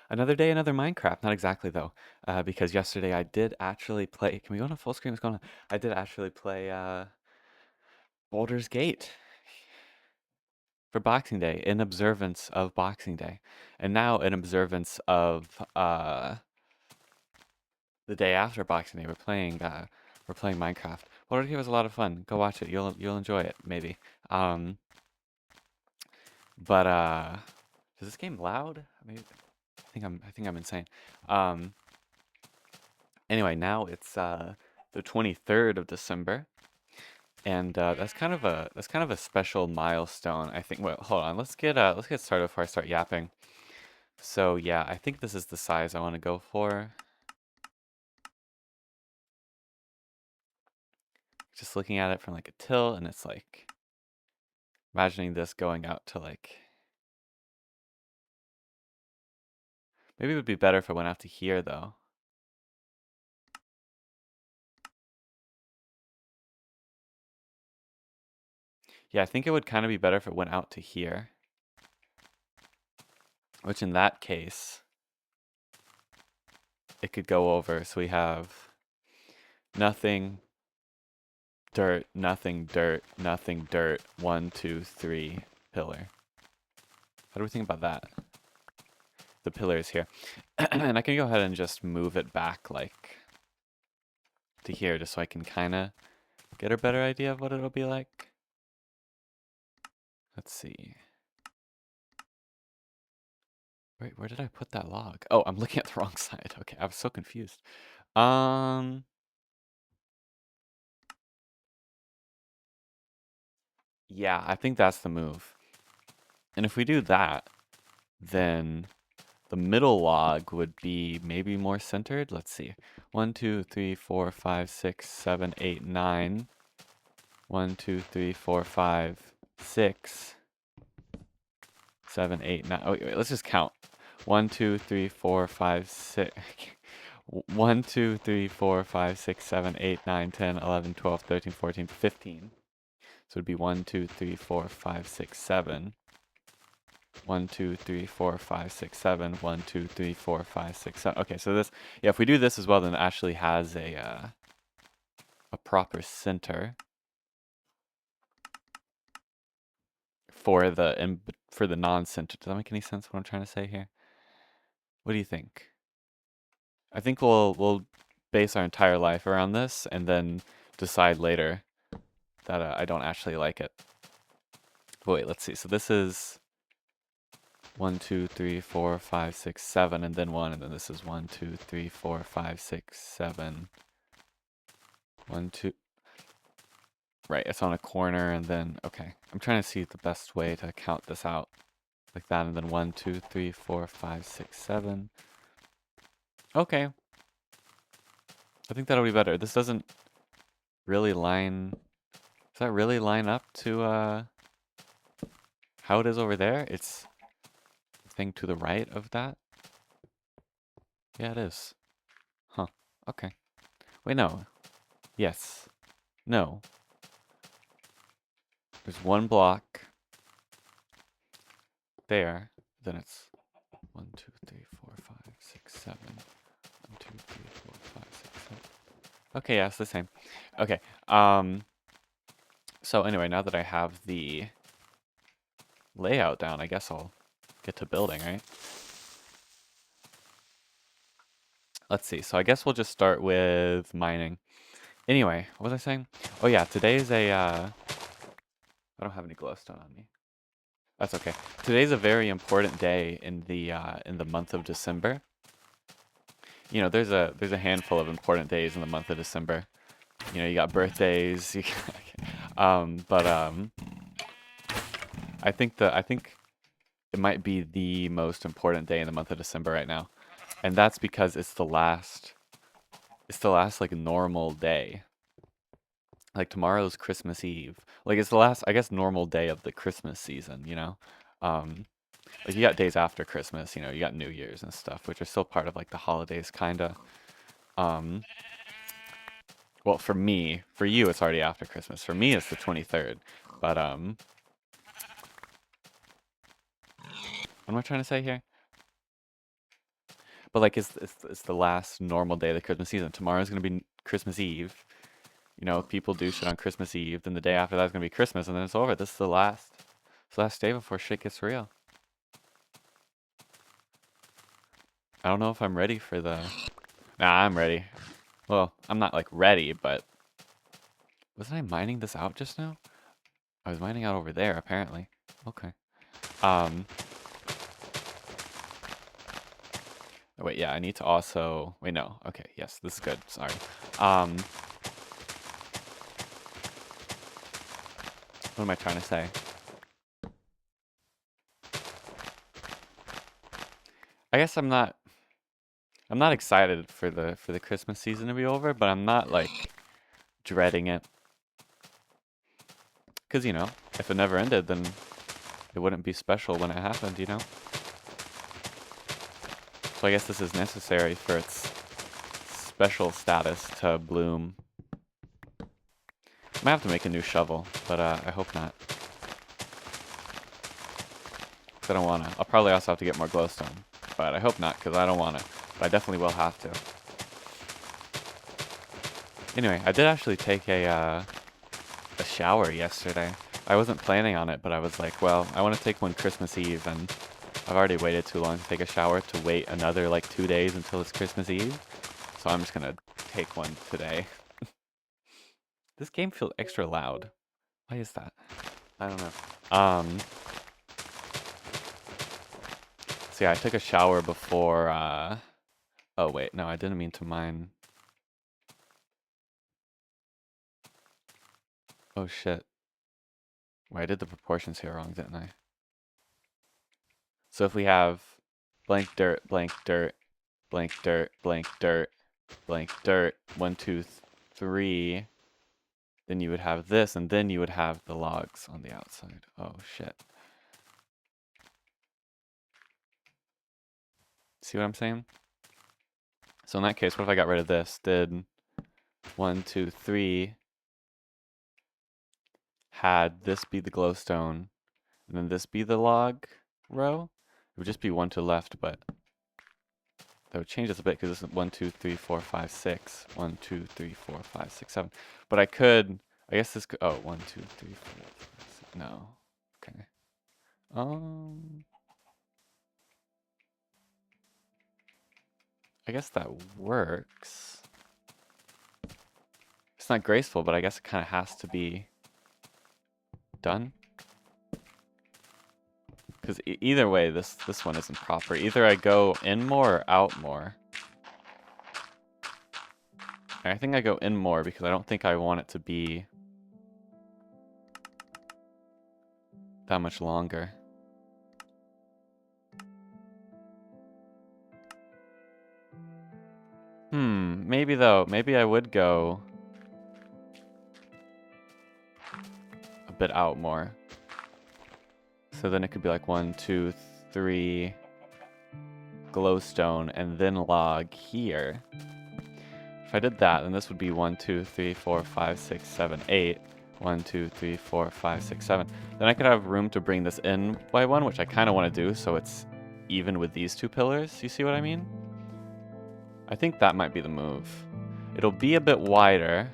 Another day, another Minecraft. Not exactly though, because yesterday I did actually play. Can we go on a full screen? What's going on? I did actually play Baldur's Gate for Boxing Day in observance of Boxing Day, and now in observance of the day after Boxing Day. We're playing Minecraft. Baldur's Gate was a lot of fun. Go watch it. You'll enjoy it maybe. Um, but is this game loud? Maybe I think I'm insane. Um, Anyway, now it's the 23rd of December, and that's kind of a special milestone, I think. Well, hold on, let's get started before I start yapping. So yeah, I think this is the size I want to go for. Just looking at it from like a tilt, and it's like imagining this going out to like maybe it would be better if it went out to here though. Yeah, I think it would kind of be better if it went out to here, which in that case it could go over. So we have nothing, dirt, nothing, dirt, nothing, dirt. 1, 2, 3, pillar. How do we think about that? The pillar is here. And I can go ahead and just move it back like to here just so I can kind of get a better idea of what it'll be like. Let's see. Wait, where did I put that log? Oh, I'm looking at the wrong side. Okay, I was so confused. Yeah, I think that's the move. And if we do that, then the middle log would be maybe more centered. Let's see. 1, 2, 3, 4, 5, 6, 7, 8, 9. 1, 2, 3, 4, 5, 6, 7, 8, 9. Oh, wait, let's just count. 1, 2, 3, 4, 5, 6. 1, 2, 3, 4, 5, 6, 7, 8, 9, 10, 11, 12, 13, 14, 15. So it'd be 1, 2, 3, 4, 5, 6, 7. 1, 2, 3, 4, 5, 6, 7. 1, 2, 3, 4, 5, 6, 7. Okay, so this, yeah, if we do this as well, then it actually has a proper center for the non-center. Does that make any sense? What I'm trying to say here? What do you think? I think we'll base our entire life around this and then decide later that I don't actually like it. But wait, let's see. So this is 1, 2, 3, 4, 5, 6, 7, and then 1, and then this is 1, 2, 3, 4, 5, 6, 7. 1, 2. Right, it's on a corner, and then okay. I'm trying to see the best way to count this out like that, and then 1, 2, 3, 4, 5, 6, 7. Okay, I think that'll be better. This doesn't really line. Does that really line up to how it is over there? It's the thing to the right of that. Yeah, it is. Huh. Okay. Wait, no. Yes. No. There's one block there. Then it's 1, 2, 3, 4, 5, 6, 7. 1, 2, 3, 4, 5, 6, 7. Okay, yeah, it's the same. Okay. So anyway, now that I have the layout down, I guess I'll get to building, right? Let's see. So I guess we'll just start with mining. Anyway, what was I saying? Oh yeah, today's I don't have any glowstone on me. That's okay. Today's a very important day in the month of December. You know, there's a handful of important days in the month of December. You know, you got birthdays. But I think it might be the most important day in the month of December right now, and that's because it's the last like normal day. Like tomorrow's Christmas Eve. Like it's the last, I guess, normal day of the Christmas season, you know? Um, like you got days after Christmas, you know, you got New Year's and stuff, which are still part of like the holidays kinda. Um, well, for me, for you it's already after Christmas. For me it's the 23rd. But what am I trying to say here? But like, it's the last normal day of the Christmas season. Tomorrow's gonna be Christmas Eve. You know, people do shit on Christmas Eve. Then the day after that's gonna be Christmas, and then it's over. This is the last day before shit gets real. I don't know if I'm ready for the. Nah, I'm ready. Well, I'm not like ready, but wasn't I mining this out just now? I was mining out over there, apparently. Okay. Oh, wait, yeah, I need to also. Wait, no. Okay, yes, this is good. Sorry. What am I trying to say? I guess I'm not excited for the Christmas season to be over, but I'm not like dreading it. Cause you know, if it never ended, then it wouldn't be special when it happened, you know? So I guess this is necessary for its special status to bloom. Might have to make a new shovel, but I hope not. Cause I don't wanna. I'll probably also have to get more glowstone, but I hope not, cause I don't wanna. But I definitely will have to. Anyway, I did actually take a shower yesterday. I wasn't planning on it, but I was like, well, I want to take one Christmas Eve, and I've already waited too long to take a shower to wait another like 2 days until it's Christmas Eve. So I'm just gonna take one today. This game feels extra loud. Why is that? I don't know. So yeah, I took a shower before, oh wait, no, I didn't mean to mine. Oh shit. Wait, I did the proportions here wrong, didn't I? So if we have blank dirt, blank dirt, blank dirt, blank dirt, blank dirt, 1, 2, 3, then you would have this, and then you would have the logs on the outside. Oh shit. See what I'm saying? So in that case, what if I got rid of this? Did 1, 2, 3, had this be the glowstone, and then this be the log row? It would just be 1 to the left, but that would change this a bit because this is 1, 2, 3, 4, 5, 6. 1, 2, 3, 4, 5, 6, 7. But I could, I guess this could, oh, 1, 2, 3, 4, 5, 6. No. Okay. I guess that works. It's not graceful, but I guess it kind of has to be done. Because either way, this one isn't proper. Either I go in more or out more. And I think I go in more because I don't think I want it to be that much longer. Maybe though. Maybe I would go a bit out more. So then it could be like 1, 2, 3 glowstone and then log here. If I did that, then this would be 1, 2, 3, 4, 5, 6, 7, 8. 1, 2, 3, 4, 5, 6, 7. Then I could have room to bring this in by 1, which I kind of want to do, so it's even with these 2 pillars. You see what I mean? I think that might be the move. It'll be a bit wider.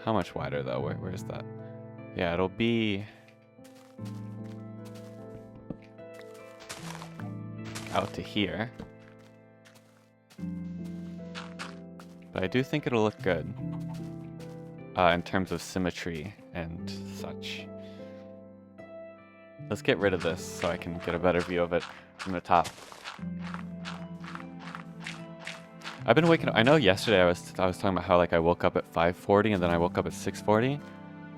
How much wider though? Where's that? Yeah, it'll be out to here. But I do think it'll look good in terms of symmetry and such. Let's get rid of this so I can get a better view of it from the top. I've been waking up. I know yesterday I was talking about how like I woke up at 5:40 and then I woke up at 6:40,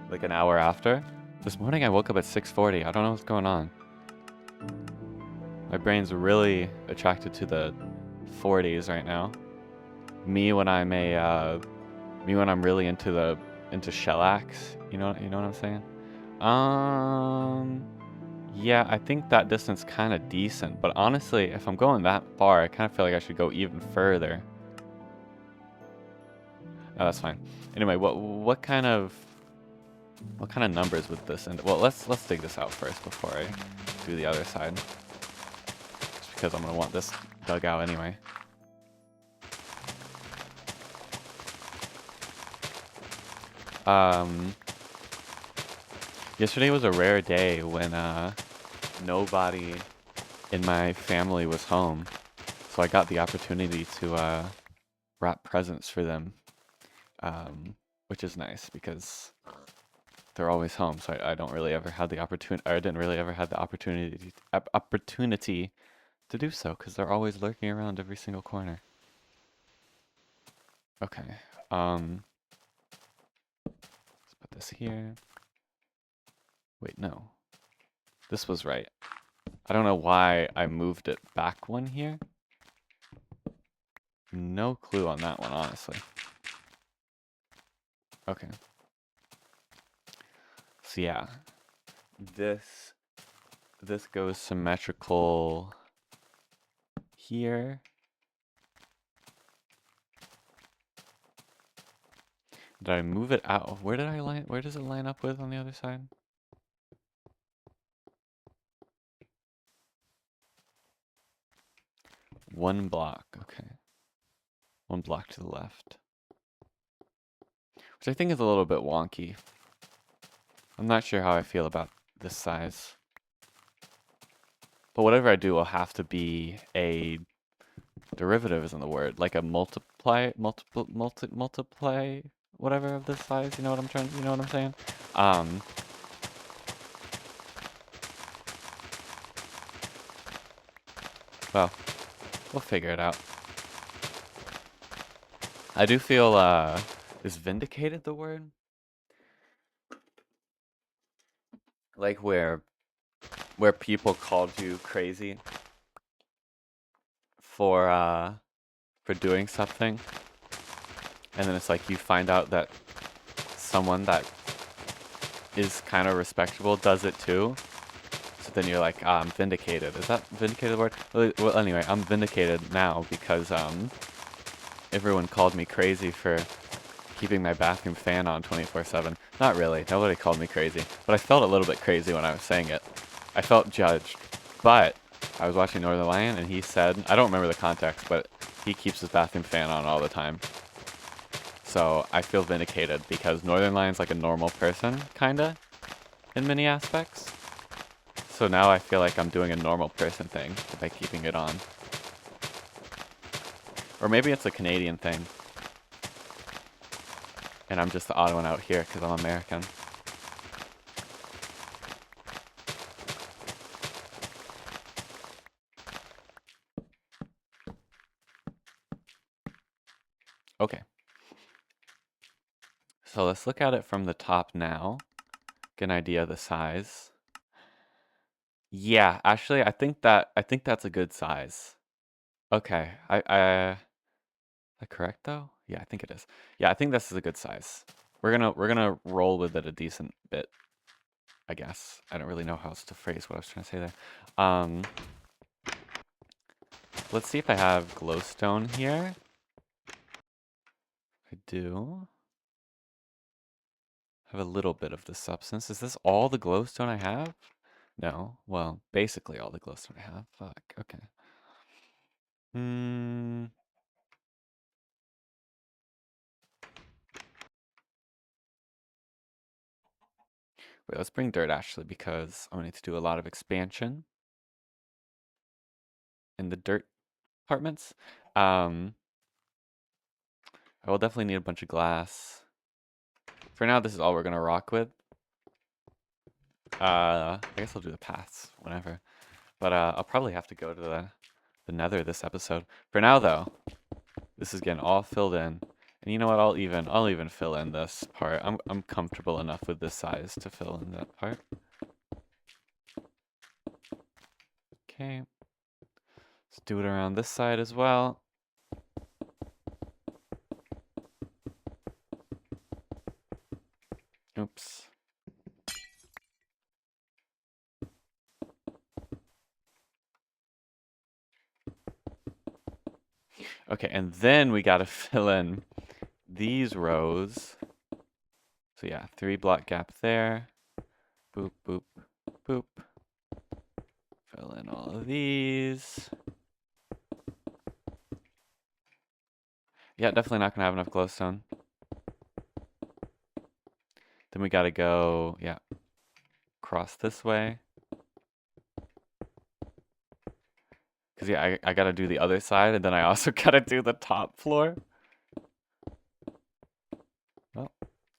like an hour after. This morning I woke up at 6:40. I don't know what's going on. My brain's really attracted to the 40s right now. Me when I'm really into shellacs. You know what I'm saying? Yeah, I think that distance kind of decent, but honestly, if I'm going that far, I kind of feel like I should go even further. Oh, that's fine. Anyway, what kind of numbers with this? And well, let's dig this out first before I do the other side. because I'm gonna want this dug out anyway. Yesterday was a rare day when nobody in my family was home, so I got the opportunity to wrap presents for them, which is nice because they're always home, so I don't really ever have the opportunity. I didn't really ever have the opportunity to do so because they're always lurking around every single corner. Okay. Let's put this here. Wait, no. This was right. I don't know why I moved it back one here. No clue on that one, honestly. Okay. So yeah, this goes symmetrical here. Did I move it out? Where does it line up with on the other side? One block, okay. One block to the left. Which I think is a little bit wonky. I'm not sure how I feel about this size. But whatever I do will have to be a derivative isn't the word, like a multiply, whatever of this size, you know what I'm saying? Well, we'll figure it out. I do feel, is vindicated the word? Like where people called you crazy for doing something, and then it's like you find out that someone that is kind of respectable does it too. So then you're like, I'm vindicated. Is that vindicated word? Well, anyway, I'm vindicated now because everyone called me crazy for keeping my bathroom fan on 24/7. Not really. Nobody called me crazy, but I felt a little bit crazy when I was saying it. I felt judged, but I was watching Northern Lion and he said, I don't remember the context, but he keeps his bathroom fan on all the time. So I feel vindicated because Northern Lion's like a normal person, kinda, in many aspects. So now I feel like I'm doing a normal person thing by keeping it on. Or maybe it's a Canadian thing. And I'm just the odd one out here because I'm American. Okay. So let's look at it from the top now. Get an idea of the size. Yeah, actually, I think that's a good size. Okay, is that correct though? Yeah, I think it is. Yeah, I think this is a good size. We're gonna roll with it a decent bit, I guess. I don't really know how else to phrase what I was trying to say there. Let's see if I have glowstone here. I do. I have a little bit of the substance. Is this all the glowstone I have? No. Well, basically all the glowstone I have. Fuck. Okay. Wait, let's bring dirt actually because I'm gonna need to do a lot of expansion in the dirt apartments. I will definitely need a bunch of glass. For now, this is all we're gonna rock with. I guess I'll do the paths whenever. But I'll probably have to go to the nether this episode. For now though, this is getting all filled in. And you know what, I'll even fill in this part. I'm comfortable enough with this size to fill in that part. Okay. Let's do it around this side as well. Oops. Okay, and then we gotta fill in these rows. So yeah, 3 block gap there. Boop, boop, boop. Fill in all of these. Yeah, definitely not gonna have enough glowstone. Then we gotta go, yeah, cross this way. Cause yeah, I gotta do the other side, and then I also gotta do the top floor. Well,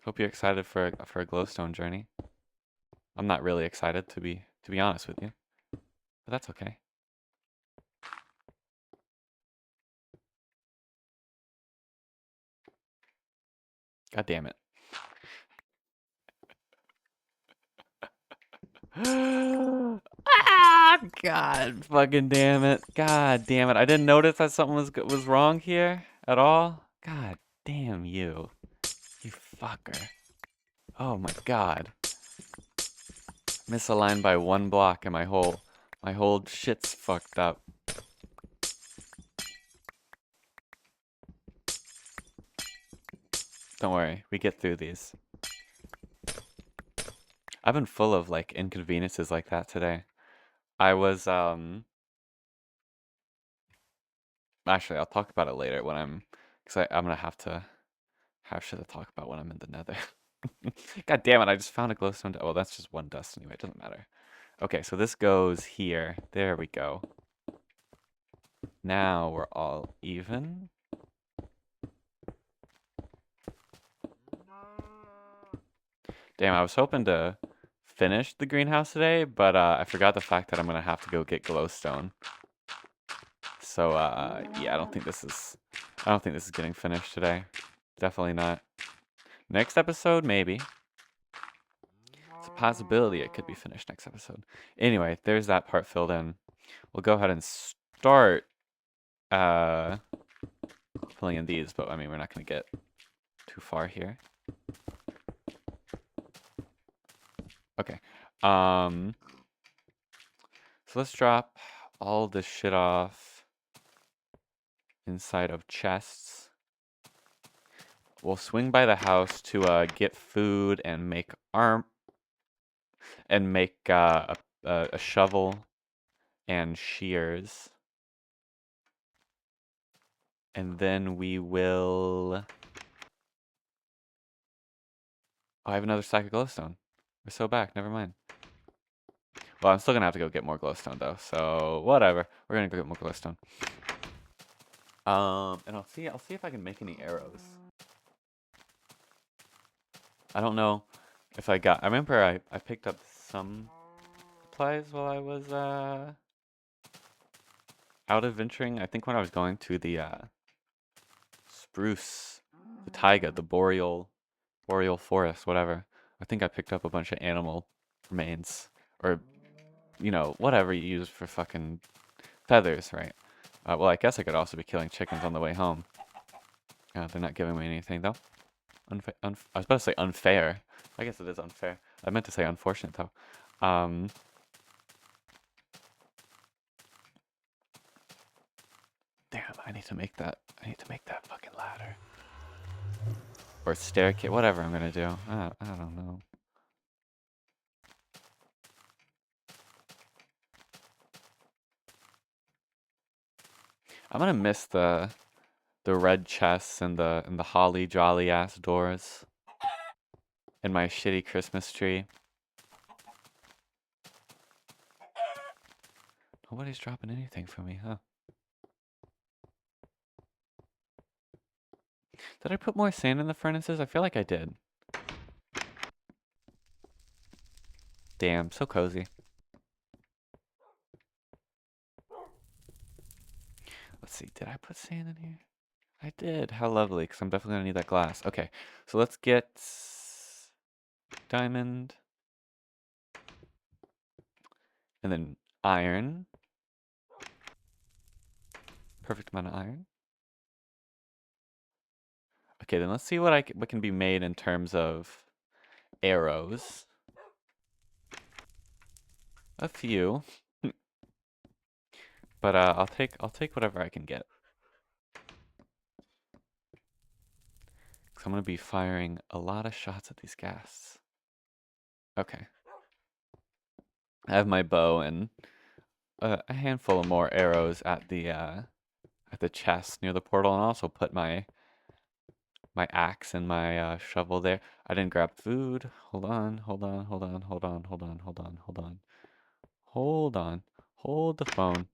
hope you're excited for a glowstone journey. I'm not really excited to be honest with you, but that's okay. God damn it. Ah, God fucking damn it. God damn it. I didn't notice that something was wrong here at all. God damn you. You fucker. Oh my god. Misaligned by 1 block and my whole shit's fucked up. Don't worry, we get through these. I've been full of like inconveniences like that today. I was actually I'll talk about it later when I'm gonna have shit to talk about when I'm in the nether. God damn it, I just found a glowstone. Well, that's just 1 dust anyway, it doesn't matter. Okay, so this goes here. There we go. Now we're all even. Damn, I was hoping to finish the greenhouse today, but I forgot the fact that I'm gonna have to go get glowstone. So yeah, I don't think this is getting finished today. Definitely not. Next episode, maybe. It's a possibility it could be finished next episode. Anyway, there's that part filled in. We'll go ahead and start filling in these, but I mean, we're not gonna get too far here. Okay. So let's drop all this shit off inside of chests. We'll swing by the house to get food and make a shovel and shears. And then we will... Oh, I have another stack of glowstone. We're so back, never mind. Well, I'm still gonna have to go get more glowstone though, so whatever. We're gonna go get more glowstone. And I'll see if I can make any arrows. I don't know if I remember I picked up some supplies while I was out adventuring. I think when I was going to the spruce, the taiga, the boreal forest, whatever. I think I picked up a bunch of animal remains, or you know, whatever you use for fucking feathers, right? Well, I guess I could also be killing chickens on the way home. They're not giving me anything though. I was about to say unfair. I guess it is unfair. I meant to say unfortunate though. Damn, I need to make that fucking ladder. Or staircase, whatever I'm gonna do. I don't know. I'm gonna miss the red chests and the holly jolly ass doors. And my shitty Christmas tree. Nobody's dropping anything for me, huh? Did I put more sand in the furnaces? I feel like I did. Damn, so cozy. Let's see, did I put sand in here? I did. How lovely, because I'm definitely going to need that glass. Okay, so let's get diamond. And then iron. Perfect amount of iron. Okay, then let's see what can be made in terms of arrows. A few. But I'll take whatever I can get. Because I'm going to be firing a lot of shots at these ghasts. Okay. I have my bow and a handful of more arrows at the chest near the portal, and also put my my axe and my shovel there. I didn't grab food. Hold on, hold on, hold on, hold on, hold on, hold on, hold on. Hold on. Hold the phone.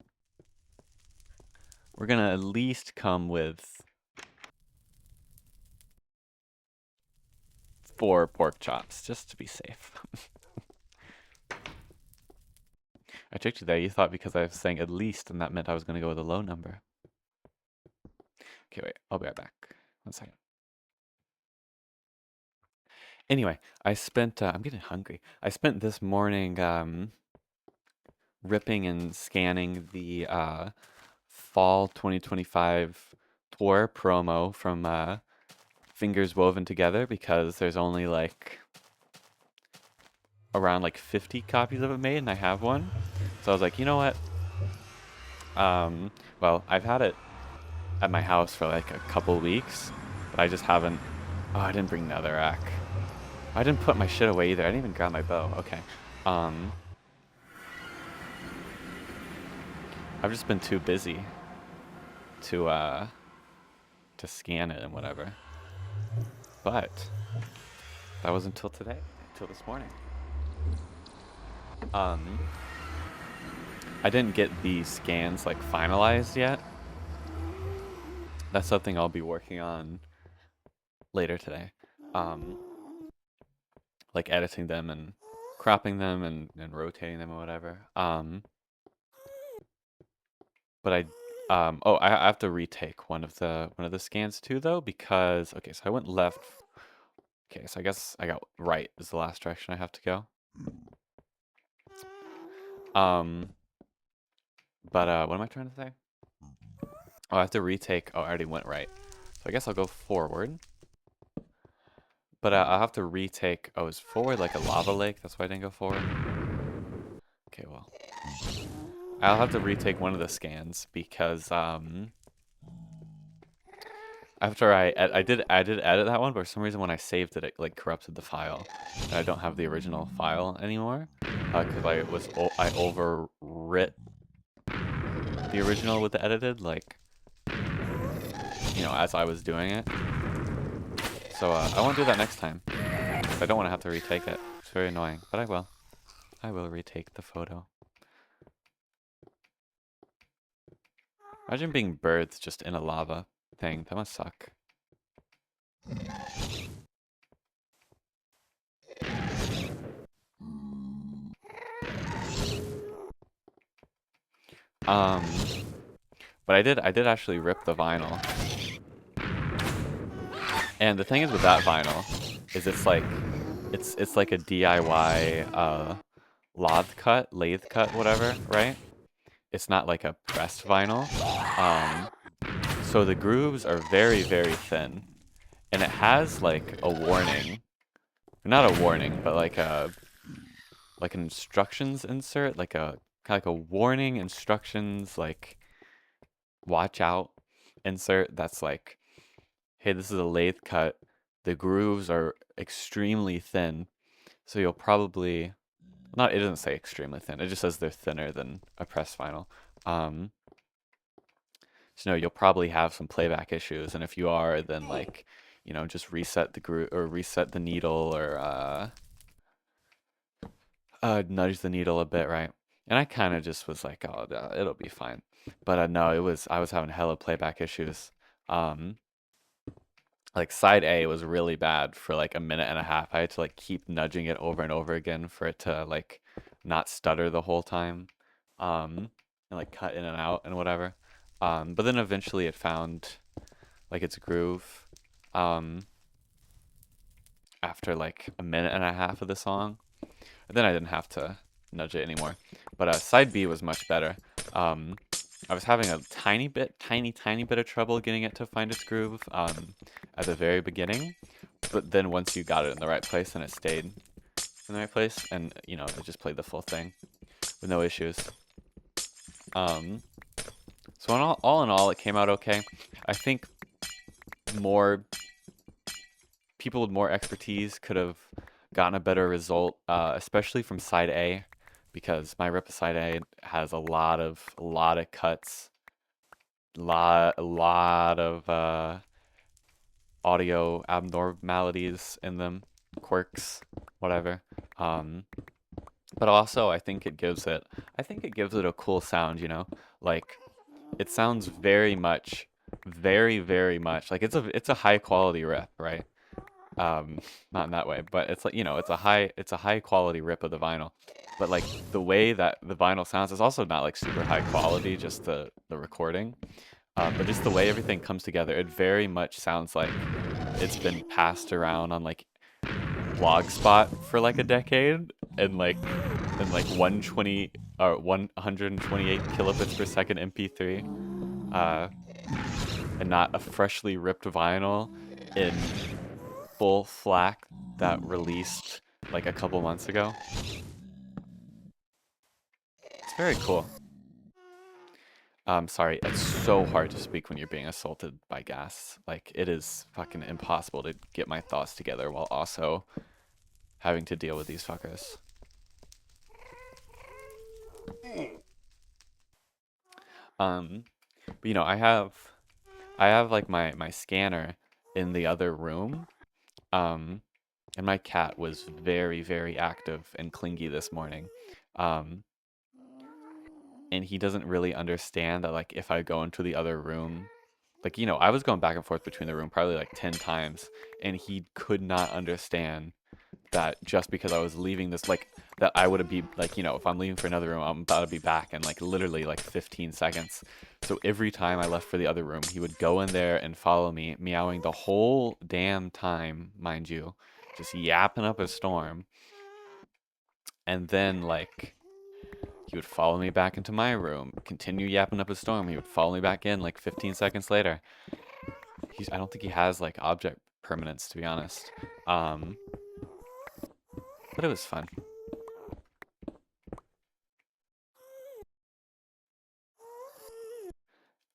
We're gonna at least come with 4 pork chops, just to be safe. I tricked you there. You thought because I was saying at least, and that meant I was gonna go with a low number. Okay, wait. I'll be right back. 1 second. Anyway, I spent, I'm getting hungry. I spent this morning ripping and scanning the fall 2025 tour promo from Fingers Woven Together because there's only like around like 50 copies of it made and I have one. So I was like, you know what? Well, I've had it at my house for like a couple weeks, but I just haven't. Oh, I didn't bring netherrack. I didn't put my shit away either. I didn't even grab my bow. Okay. I've just been too busy to scan it and whatever. But that was until today, until this morning. I didn't get the scans like finalized yet. That's something I'll be working on later today. Like editing them and cropping them and rotating them or whatever. But I have to retake one of the scans too though because okay, so I went left. Okay, so I guess I got right is the last direction I have to go. But what am I trying to say? Oh, I have to retake. Oh, I already went right. So I guess I'll go forward. But I'll have to retake. Oh, is forward like a lava lake? That's why I didn't go forward. Okay, well. I'll have to retake one of the scans because after I did edit that one, but for some reason when I saved it, it like corrupted the file, and I don't have the original file anymore because I overwrit the original with the edited, like you know, as I was doing it. So I won't do that next time. I don't want to have to retake it. It's very annoying, but I will. I will retake the photo. Imagine being birds just in a lava thing. That must suck. But I did actually rip the vinyl. And the thing is with that vinyl is it's like a DIY lathe cut, whatever, right? It's not like a pressed vinyl. So the grooves are very, very thin. And it has like a warning. Not a warning, but like an instructions insert, like a kind of like a warning instructions like watch out insert that's like, hey, this is a lathe cut. The grooves are extremely thin. So you'll probably not, it doesn't say extremely thin. It just says they're thinner than a pressed vinyl. So no, you'll probably have some playback issues, and if you are, then like, you know, just reset the groove or reset the needle or nudge the needle a bit, right? And I kind of just was like, oh, it'll be fine. But no, I was having hella playback issues. Like side A was really bad for like a minute and a half. I had to like keep nudging it over and over again for it to like not stutter the whole time. And like cut in and out and whatever. But then eventually it found like its groove after like a minute and a half of the song. And then I didn't have to nudge it anymore. But side B was much better. I was having a tiny bit of trouble getting it to find its groove at the very beginning. But then once you got it in the right place, then it stayed in the right place. And, you know, it just played the full thing with no issues. So all in all, it came out okay. I think more people with more expertise could have gotten a better result, especially from side A, because my rip of side A has a lot of cuts, a lot of audio abnormalities in them, quirks, whatever. But also I think it gives it a cool sound, you know? Like it sounds very much, very much like it's a high quality rip, right? Um, Not in that way, but it's like, you know, it's a high quality rip of the vinyl. But like the way that the vinyl sounds is also not like super high quality, just the recording. But just the way everything comes together, it very much sounds like it's been passed around on like Blogspot for like a decade, and like 120 or 128 kilobits per second MP3, uh, and not a freshly ripped vinyl in full FLAC that released like a couple months ago. It's very cool. Sorry, it's so hard to speak when you're being assaulted by gas. Like, it is fucking impossible to get my thoughts together while also having to deal with these fuckers. But you know, I have like my scanner in the other room. And my cat was very active and clingy this morning. Um, and he doesn't really understand that like if I go into the other room, like, you know, I was going back and forth between the room probably like 10 times, and he could not understand that just because I was leaving this, like, that I would be like, you know, if I'm leaving for another room, I'm about to be back in like literally like 15 seconds. So every time I left for the other room, he would go in there and follow me, meowing the whole damn time, mind you, just yapping up a storm. And then like he would follow me back into my room, continue yapping up a storm. He would follow me back in like 15 seconds later. I don't think he has like object permanence, to be honest. But it was fun.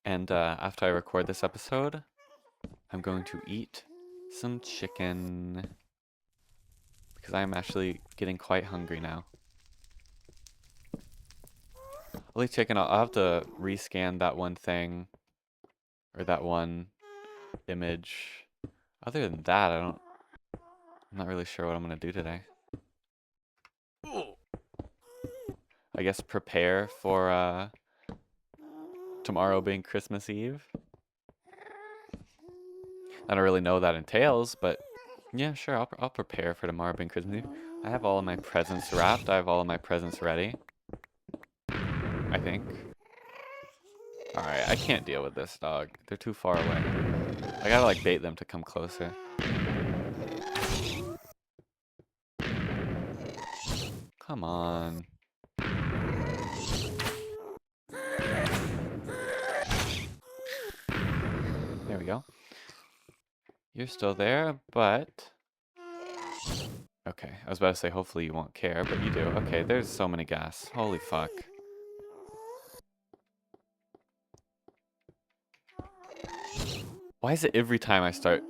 And after I record this episode, I'm going to eat some chicken because I'm actually getting quite hungry now. I'll eat chicken. I'll have to rescan that one thing or that one image. Other than that, I'm not really sure what I'm gonna do today. I guess prepare for tomorrow being Christmas Eve. I don't really know what that entails, but yeah, sure, I'll prepare for tomorrow being Christmas Eve. I have all of my presents wrapped. I have all of my presents ready, I think. Alright, I can't deal with this, dog. They're too far away. I gotta like bait them to come closer. Come on. There we go. You're still there, but... Okay, I was about to say hopefully you won't care, but you do. Okay, there's so many gas. Holy fuck. Why is it every time I start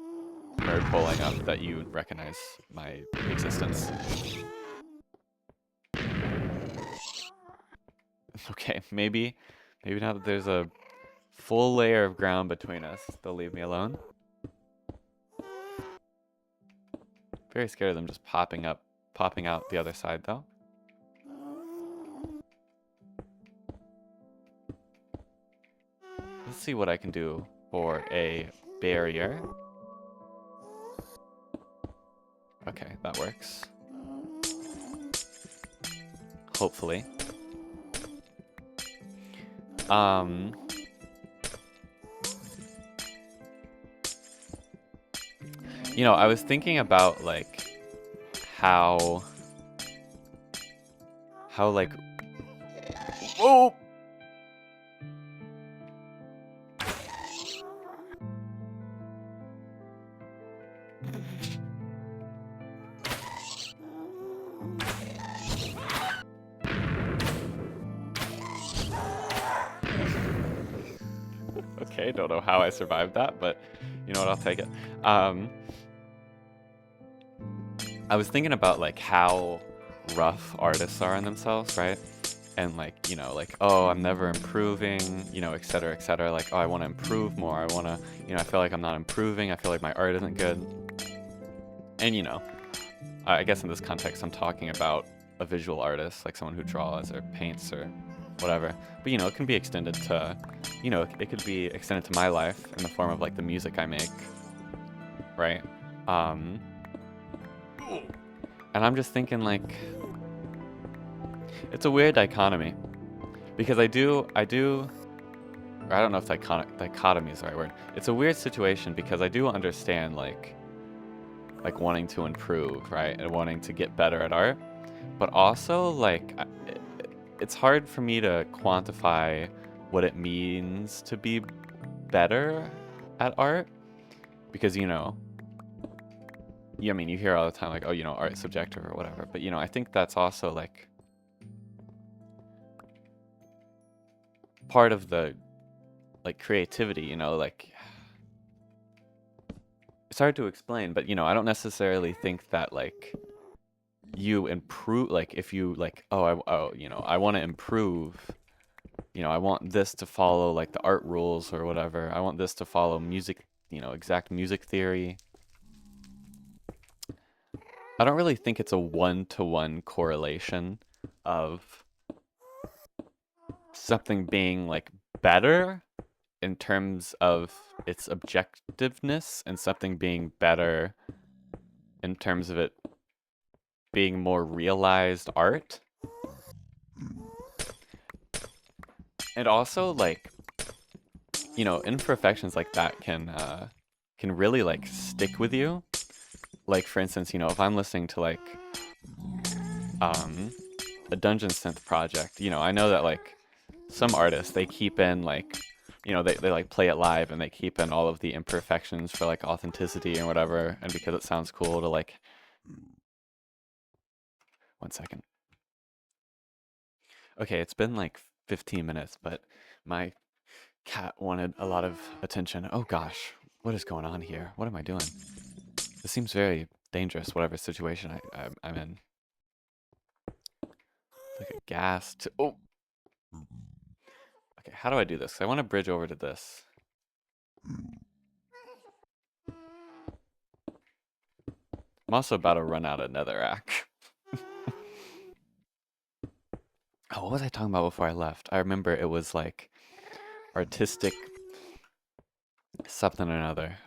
nerd pulling up that you recognize my existence? Okay, maybe now that there's a full layer of ground between us, they'll leave me alone. Very scared of them just popping out the other side though. Let's see what I can do for a barrier. Okay, that works. Hopefully. You know, I was thinking about like how like, whoa! Okay, don't know how I survived that, but you know what, I'll take it. I was thinking about like how rough artists are on themselves, right? and like, you know, like, oh, I'm never improving, you know, et cetera, like, oh, I want to improve more, I want to, you know, I feel like I'm not improving, I feel like my art isn't good. And, you know, I guess in this context, I'm talking about a visual artist, like someone who draws or paints or whatever. But, you know, it can be extended to, you know, it could be extended to my life in the form of like the music I make, right? And I'm just thinking like, it's a weird dichotomy because I don't know if dichotomy is the right word. It's a weird situation because I do understand like wanting to improve, right? And wanting to get better at art. But also like it's hard for me to quantify what it means to be better at art because, you know, I mean, you hear all the time like, oh, you know, art's subjective or whatever. But, you know, I think that's also like part of the like creativity, you know, like it's hard to explain, but, you know, I don't necessarily think that like you improve, like if you like, you know, I want to improve, you know, I want this to follow like the art rules or whatever. I want this to follow music, you know, exact music theory. I don't really think it's a one-to-one correlation of something being like better in terms of its objectiveness and something being better in terms of it being more realized art. And also like, you know, imperfections like that can really like stick with you. Like for instance, you know, if I'm listening to like a Dungeon Synth project, you know, I know that like some artists, they keep in like, you know, they like play it live and they keep in all of the imperfections for like authenticity and whatever, and because it sounds cool to like, 1 second. Okay, it's been like 15 minutes, but my cat wanted a lot of attention. Oh gosh, what is going on here? What am I doing? This seems very dangerous, whatever situation I'm in. It's like a gas to, oh! Okay, how do I do this? 'Cause I want to bridge over to this. I'm also about to run out of netherrack. Oh, what was I talking about before I left? I remember it was like artistic something or another.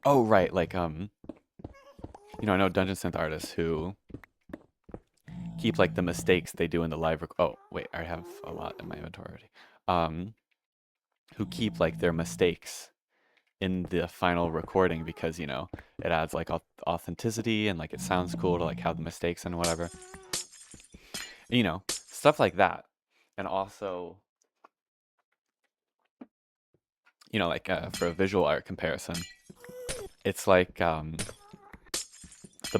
Oh right, like you know, I know Dungeon Synth artists who keep like the mistakes they do in the live oh wait, I have a lot in my inventory already. Who keep like their mistakes in the final recording because, you know, it adds like authenticity and like it sounds cool to like have the mistakes and whatever. You know, stuff like that. And also, you know, like for a visual art comparison, it's like the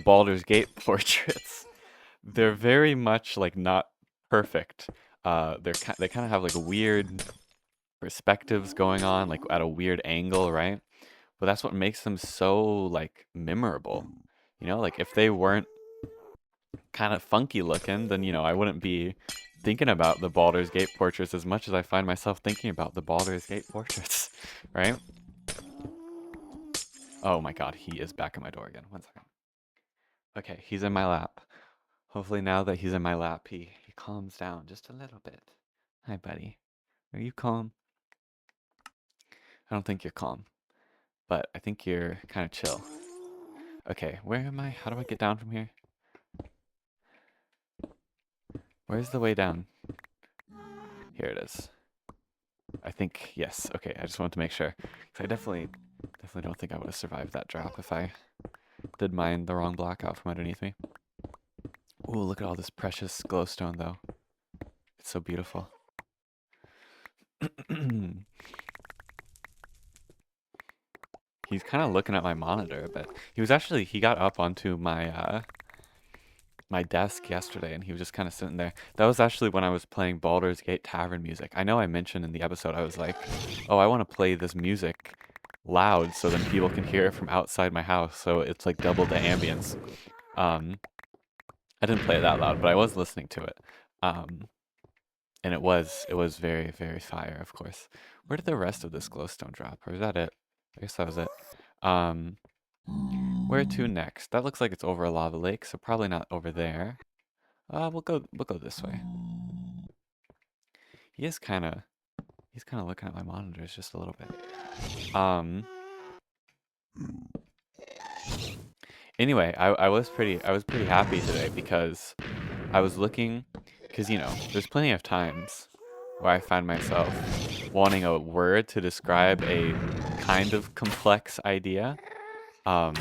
Baldur's Gate portraits. They're very much like not perfect. They kind of have like weird perspectives going on, like at a weird angle, right? But that's what makes them so like memorable. You know, like if they weren't kind of funky looking, then, you know, I wouldn't be thinking about the Baldur's Gate portraits as much as I find myself thinking about the Baldur's Gate portraits, right? Oh my god, he is back at my door again. 1 second. Okay, he's in my lap. Hopefully now that he's in my lap, he calms down just a little bit. Hi, buddy. Are you calm? I don't think you're calm, but I think you're kind of chill. Okay, where am I? How do I get down from here? Where's the way down? Here it is. I think, yes. Okay, I just wanted to make sure. 'Cause I definitely don't think I would have survived that drop if I did mine the wrong block out from underneath me. Ooh, look at all this precious glowstone, though. It's so beautiful. He's kind of looking at my monitor, but he got up onto my my desk yesterday and he was just kind of sitting there. That was actually when I was playing Baldur's Gate Tavern music. I know I mentioned in the episode, I was like, oh, I want to play this music loud so then people can hear it from outside my house, so it's like double the ambience. I didn't play it that loud, but I was listening to it. Um, and it was very, very fire, of course. Where did the rest of this glowstone drop? Or is that it? I guess that was it. Where to next? That looks like it's over a lava lake, so probably not over there. We'll go this way. He's kind of looking at my monitors just a little bit. Anyway, I was pretty happy today because I was looking, because you know, there's plenty of times where I find myself wanting a word to describe a kind of complex idea. But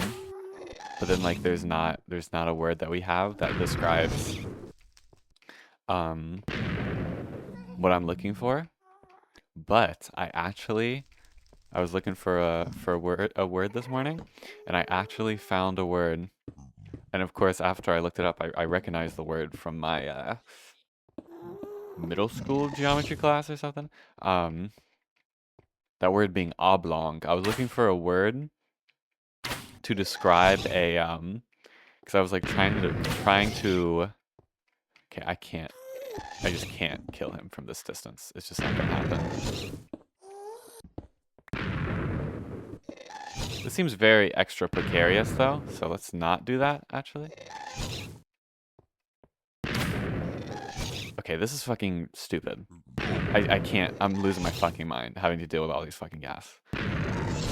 then like there's not a word that we have that describes what I'm looking for. But I was looking for a word this morning, and I actually found a word. And of course, after I looked it up, I recognized the word from my middle school geometry class or something. That word being oblong. I was looking for a word to describe a because I was like trying to. Okay, I just can't kill him from this distance. It's just not gonna happen. This seems very extra precarious though, so let's not do that actually. Okay, this is fucking stupid. I can't. I'm losing my fucking mind having to deal with all these fucking gas.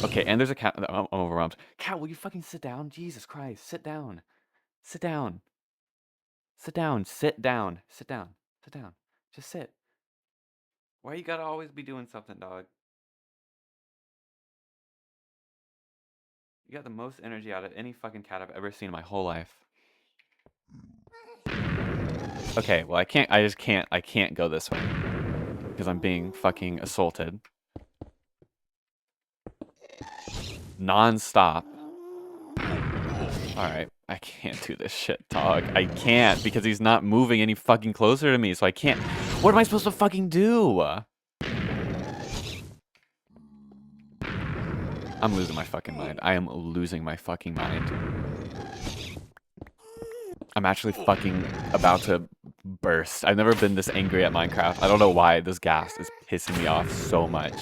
Okay, and there's a cat. I'm overwhelmed. Cat, will you fucking sit down? Jesus Christ, sit down. Sit down. Sit down. Sit down. Sit down. Sit down. Just sit. Why you gotta always be doing something, dog? You got the most energy out of any fucking cat I've ever seen in my whole life. Okay, well I can't go this way. Because I'm being fucking assaulted. Non-stop. Alright, I can't do this shit, dog. I can't, because he's not moving any fucking closer to me, so I can't. What am I supposed to fucking do? I'm losing my fucking mind. I am losing my fucking mind. I'm actually fucking about to burst. I've never been this angry at Minecraft. I don't know why this gas is pissing me off so much.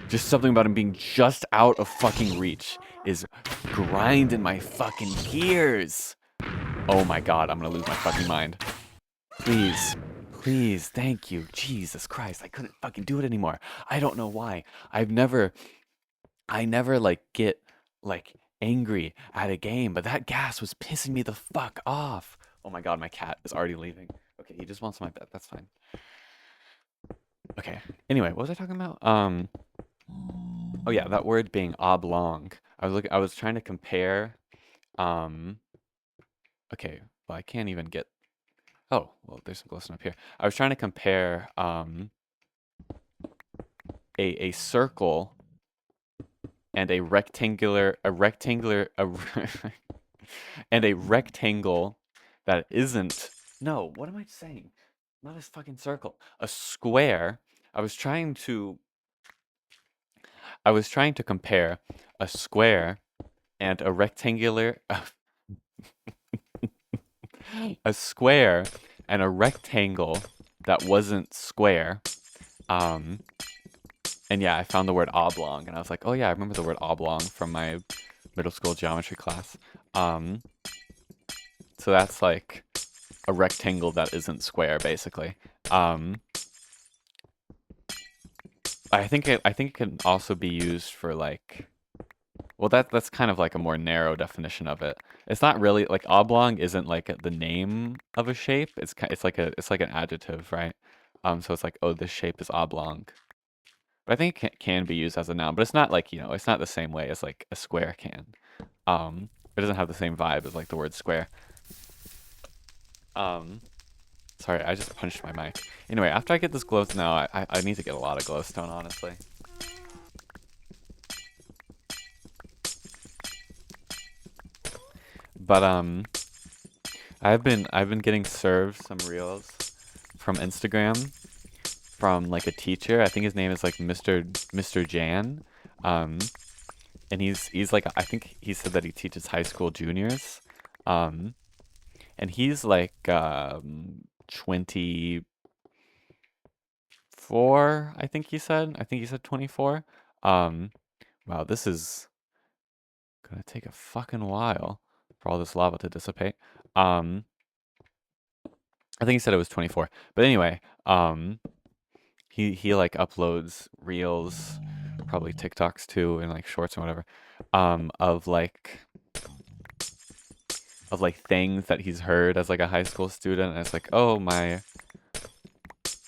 Just something about him being just out of fucking reach is grinding my fucking gears. Oh my god, I'm gonna lose my fucking mind. Please. Please, thank you. Jesus Christ, I couldn't fucking do it anymore. I don't know why. I never like get like angry at a game, but that gas was pissing me the fuck off. Oh my god, my cat is already leaving. Okay, he just wants my bed. That's fine. Okay. Anyway, what was I talking about? Oh yeah, that word being oblong. I was trying to compare okay, well I can't even get. Oh, well there's some glowstone up here. I was trying to compare a circle and a rectangular and a rectangle that isn't. No, what am I saying? Not a fucking circle. A square. I was trying to compare a square and a rectangular a square and a rectangle that wasn't square. And yeah, I found the word oblong and I was like, "Oh yeah, I remember the word oblong from my middle school geometry class." So that's like a rectangle that isn't square, basically. I think it can also be used for like, well, that's kind of like a more narrow definition of it. It's not really like oblong isn't like the name of a shape. It's like an adjective, right? So it's like, oh, this shape is oblong. But I think it can be used as a noun, but it's not like, you know, it's not the same way as like a square can. It doesn't have the same vibe as like the word square. Sorry, I just punched my mic. Anyway, after I get this glowstone now, I need to get a lot of glowstone, honestly. But I've been getting served some reels from Instagram from like a teacher. I think his name is like Mr. Jan. And he's like, I think he said that he teaches high school juniors. And he's like 24, I think he said. I think he said 24. Um, wow, this is gonna take a fucking while for all this lava to dissipate. I think he said it was 24. But anyway, he like uploads reels, probably TikToks too, and like shorts or whatever, of like things that he's heard as like a high school student, and it's like, oh, my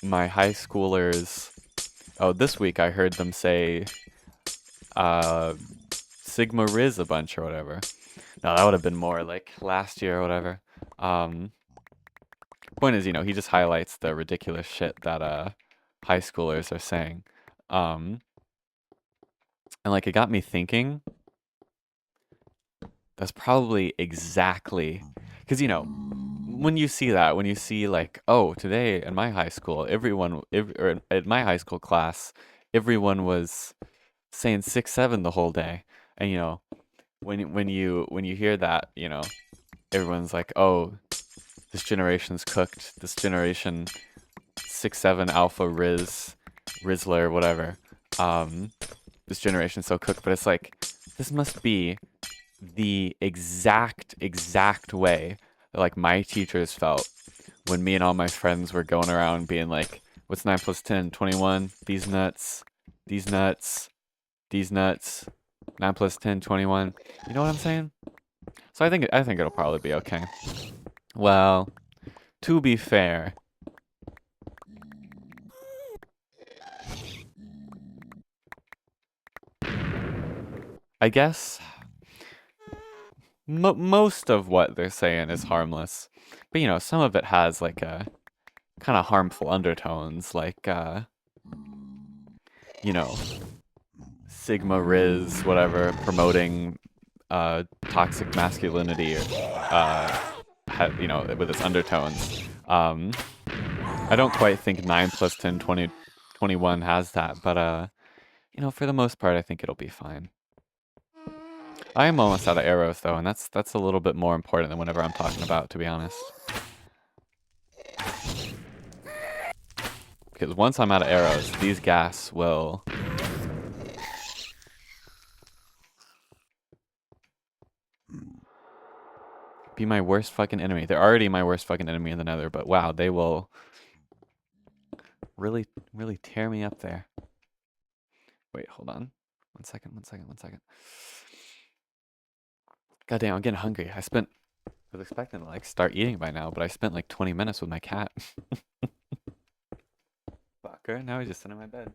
high schoolers, oh, this week I heard them say Sigma Riz a bunch or whatever. No, that would have been more like last year or whatever. Point is, he just highlights the ridiculous shit that high schoolers are saying. And like it got me thinking, that's probably exactly because when you see that, when you see like, oh, today in my high school, or at my high school class, everyone was saying 6-7 the whole day, and when you hear that, everyone's like, oh, this generation's cooked. This generation 6-7 Alpha Rizzler, whatever. This generation's so cooked, but it's like this must be the exact way that like my teachers felt when me and all my friends were going around being like, what's 9 plus 10? 21. These nuts. These nuts. These nuts. 9 plus 10, 21. You know what I'm saying? So I think it'll probably be okay. Well, to be fair, I guess most of what they're saying is harmless, but some of it has like a kind of harmful undertones, like you know, Sigma Riz, whatever, promoting toxic masculinity, or with its undertones. I don't quite think 9 plus 10, 20, 21 has that, but for the most part, I think it'll be fine. I am almost out of arrows though, and that's a little bit more important than whenever I'm talking about, to be honest. Because once I'm out of arrows, these gas will be my worst fucking enemy. They're already my worst fucking enemy in the Nether, but wow, they will really, really tear me up there. Wait, hold on. One second. Goddamn, I'm getting hungry. I was expecting to like start eating by now, but I spent like 20 minutes with my cat. Fucker, now he's just sitting in my bed.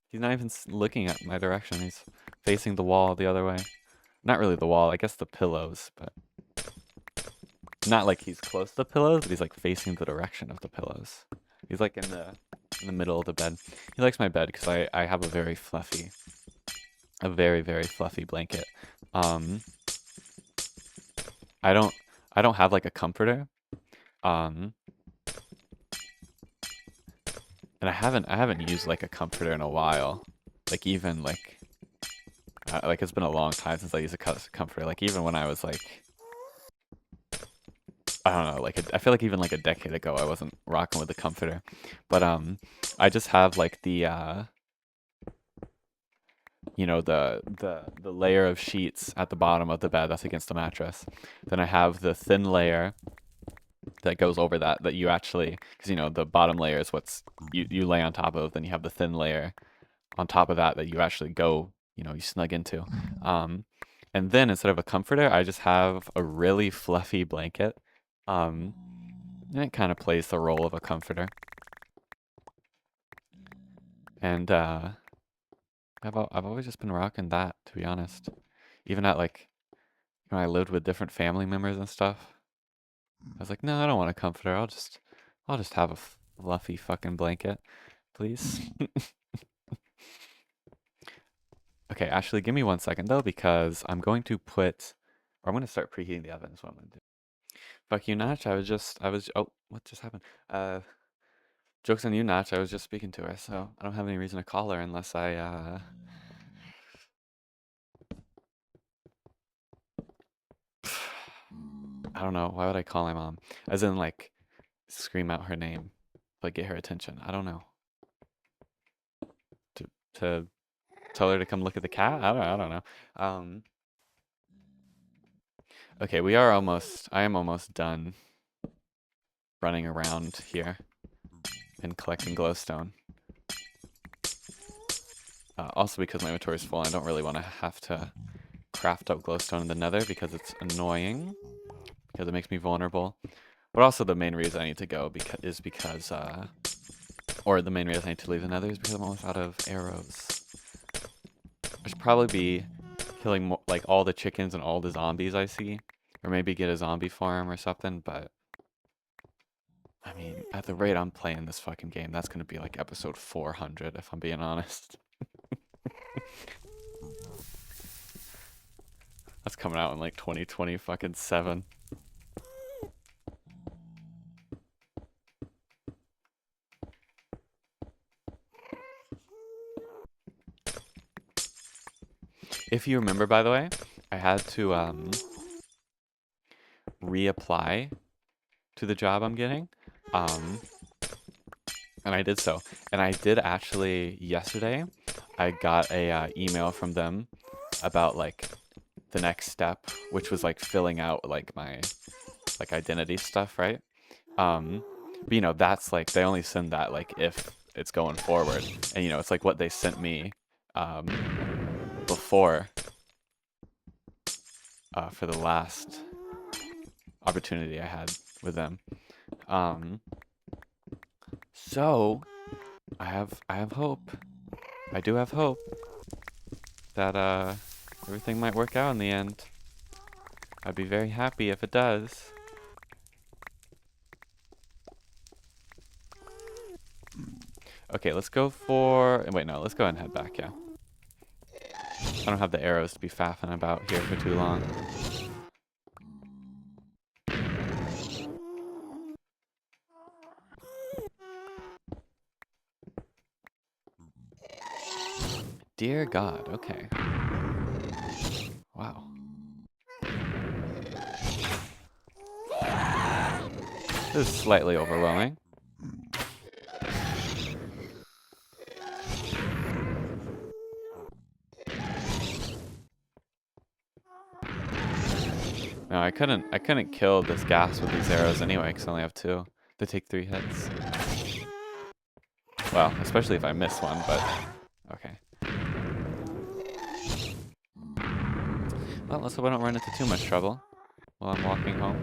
He's not even looking at my direction. He's facing the wall the other way. Not really the wall, I guess the pillows, but not like he's close to the pillows, but he's like facing the direction of the pillows. He's like in the middle of the bed. He likes my bed because I have a very, very fluffy blanket. I don't have like a comforter. And I haven't used like a comforter in a while. Like even like it's been a long time since I used a comforter. Like even when I was like, I don't know, like I feel like even like a decade ago I wasn't rocking with a comforter. But I just have like the the layer of sheets at the bottom of the bed that's against the mattress. Then I have the thin layer that goes over that you actually, because the bottom layer is what's you lay on top of. Then you have the thin layer on top of that you actually go, you snug into. And then instead of a comforter, I just have a really fluffy blanket. And it kind of plays the role of a comforter. And I've always just been rocking that, to be honest. Even at like when I lived with different family members and stuff, I was like, no, I don't want a comforter. I'll just have a fluffy fucking blanket, please. Okay, Ashley, give me 1 second though, because I'm going to start preheating the oven. Is what I'm gonna do. Fuck you, Natch. Oh, what just happened? Joke's on you, Natch. I was just speaking to her, so I don't have any reason to call her unless I don't know. Why would I call my mom? As in, like, scream out her name, like get her attention. I don't know. To tell her to come look at the cat? I don't know. Okay, I am almost done running around here and collecting glowstone. Also because my inventory is full, I don't really want to have to craft up glowstone in the nether because it's annoying, because it makes me vulnerable. But also the main reason I need to go or the main reason I need to leave the nether is because I'm almost out of arrows. I should probably be killing like all the chickens and all the zombies I see, or maybe get a zombie farm or something, but I mean, at the rate I'm playing this fucking game, that's gonna be like episode 400 if I'm being honest. That's coming out in like 2020 fucking 7. If you remember, by the way, I had to reapply to the job I'm getting. And I did so. And I did actually yesterday, I got a email from them about like the next step, which was like filling out like my like identity stuff, right? But you know, that's like they only send that like if it's going forward. And you know, it's like what they sent me before for the last opportunity I had with them. So I have hope. I do have hope that everything might work out in the end. I'd be very happy if it does. Okay, let's go for... Wait, no, let's go ahead and head back, yeah. I don't have the arrows to be faffing about here for too long. Dear God, okay. Wow. This is slightly overwhelming. No, I couldn't kill this gas with these arrows anyway, because I only have 2. They take 3 hits. Well, especially if I miss one, but okay. Well, let's hope I don't run into too much trouble while I'm walking home.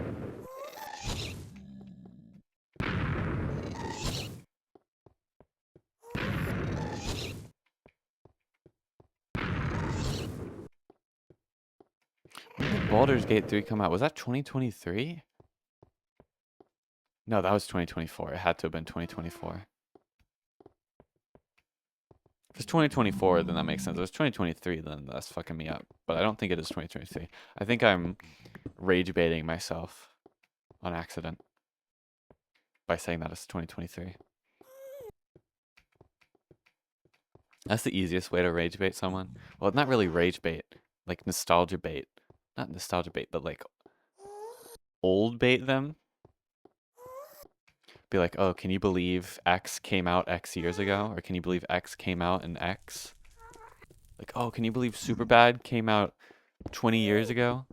When did Baldur's Gate 3 come out? Was that 2023? No, that was 2024. It had to have been 2024. If it's 2024, then that makes sense. If it's 2023, then that's fucking me up. But I don't think it is 2023. I think I'm rage baiting myself on accident by saying that it's 2023. That's the easiest way to rage bait someone. Well, not really rage bait, like nostalgia bait. Not nostalgia bait, but like old bait them. Be like, oh, can you believe X came out X years ago? Or can you believe X came out in X? Like, oh, can you believe Superbad came out 20 years ago?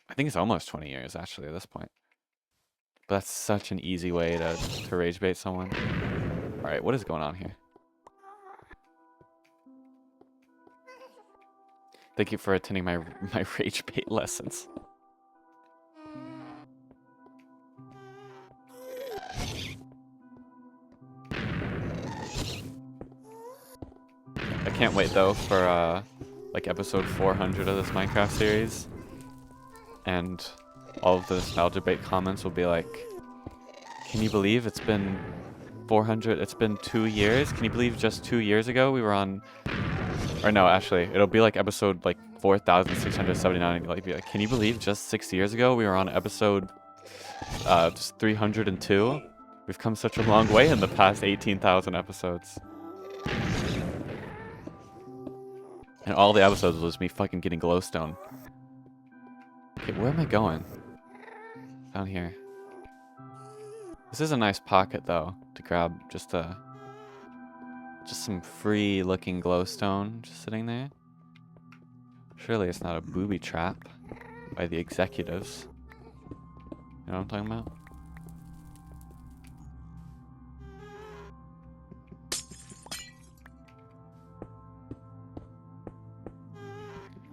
I think it's almost 20 years, actually, at this point. But that's such an easy way to rage bait someone. Alright, what is going on here? Thank you for attending my rage bait lessons. I can't wait though for like episode 400 of this Minecraft series, and all of the nostalgia bait comments will be like, can you believe it's been 400, it's been 2 years? Can you believe just 2 years ago we were on, or no, actually, it'll be like episode like 4,679, and be like, can you believe just 6 years ago we were on episode just 302? We've come such a long way in the past 18,000 episodes. And all the episodes was me fucking getting glowstone. Okay, where am I going? Down here. This is a nice pocket though to grab just some free looking glowstone just sitting there. Surely it's not a booby trap by the executives. You know what I'm talking about?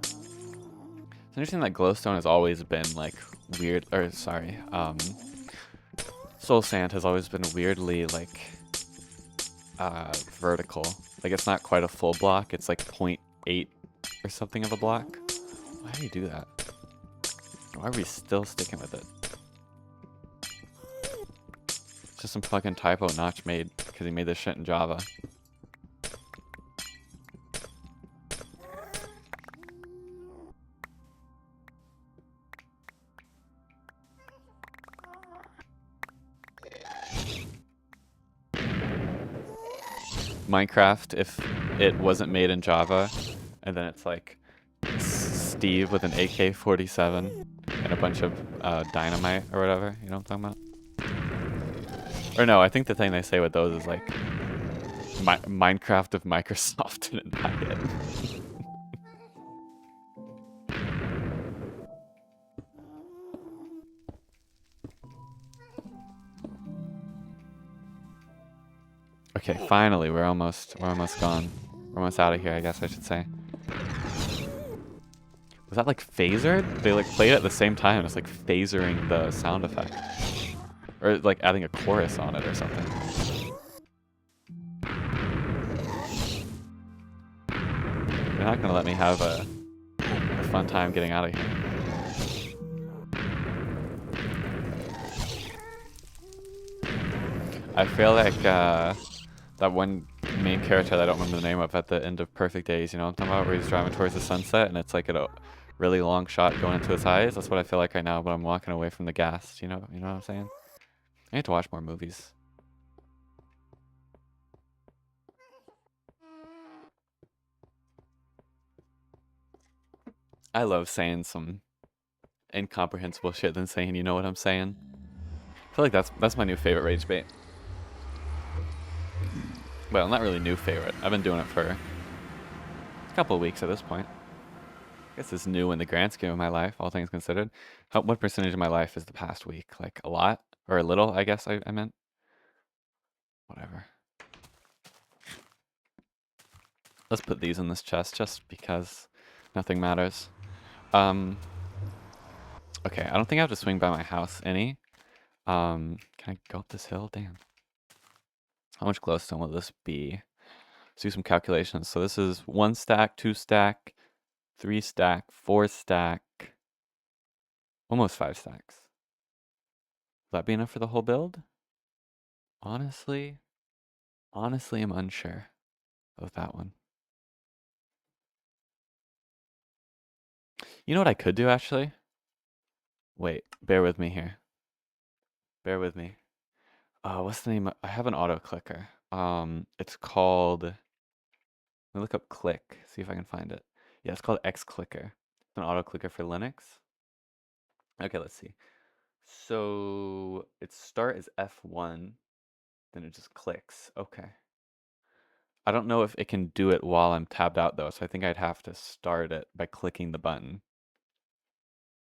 It's interesting that glowstone has always been like weird, or sorry, soul sand has always been weirdly like vertical. Like it's not quite a full block, it's like 0.8 or something of a block. Why do you do that? Why are we still sticking with it? It's just some fucking typo Notch made because he made this shit in Java. Minecraft, if it wasn't made in Java, and then it's like Steve with an AK-47 and a bunch of dynamite or whatever, you know what I'm talking about? Or no, I think the thing they say with those is like Minecraft if Microsoft didn't buy it. Okay, finally, we're almost gone. We're almost out of here, I guess I should say. Was that like phasered? They like played it at the same time. It's like phasering the sound effect. Or like adding a chorus on it or something. They're not gonna let me have a fun time getting out of here. I feel like that one main character that I don't remember the name of at the end of Perfect Days, you know what I'm talking about, where he's driving towards the sunset and it's like a really long shot going into his eyes. That's what I feel like right now, but I'm walking away from the gas, you know what I'm saying? I need to watch more movies. I love saying some incomprehensible shit than saying, you know what I'm saying? I feel like that's my new favorite rage bait. Well, not really new favorite. I've been doing it for a couple of weeks at this point. I guess it's new in the grand scheme of my life, all things considered. What percentage of my life is the past week? Like a lot? Or a little, I guess I meant. Whatever. Let's put these in this chest just because nothing matters. Okay, I don't think I have to swing by my house any. Can I go up this hill? Damn. How much glowstone will this be? Let's do some calculations. So this is 1 stack, 2 stack, 3 stack, 4 stack, almost 5 stacks. Will that be enough for the whole build? Honestly, I'm unsure of that one. You know what I could do actually? Wait, bear with me here. Bear with me. What's the name? I have an auto clicker. It's called. Let me look up Click. See if I can find it. Yeah, it's called XClicker. It's an auto clicker for Linux. Okay, let's see. So its start is F1, then it just clicks. Okay. I don't know if it can do it while I'm tabbed out though, so I think I'd have to start it by clicking the button.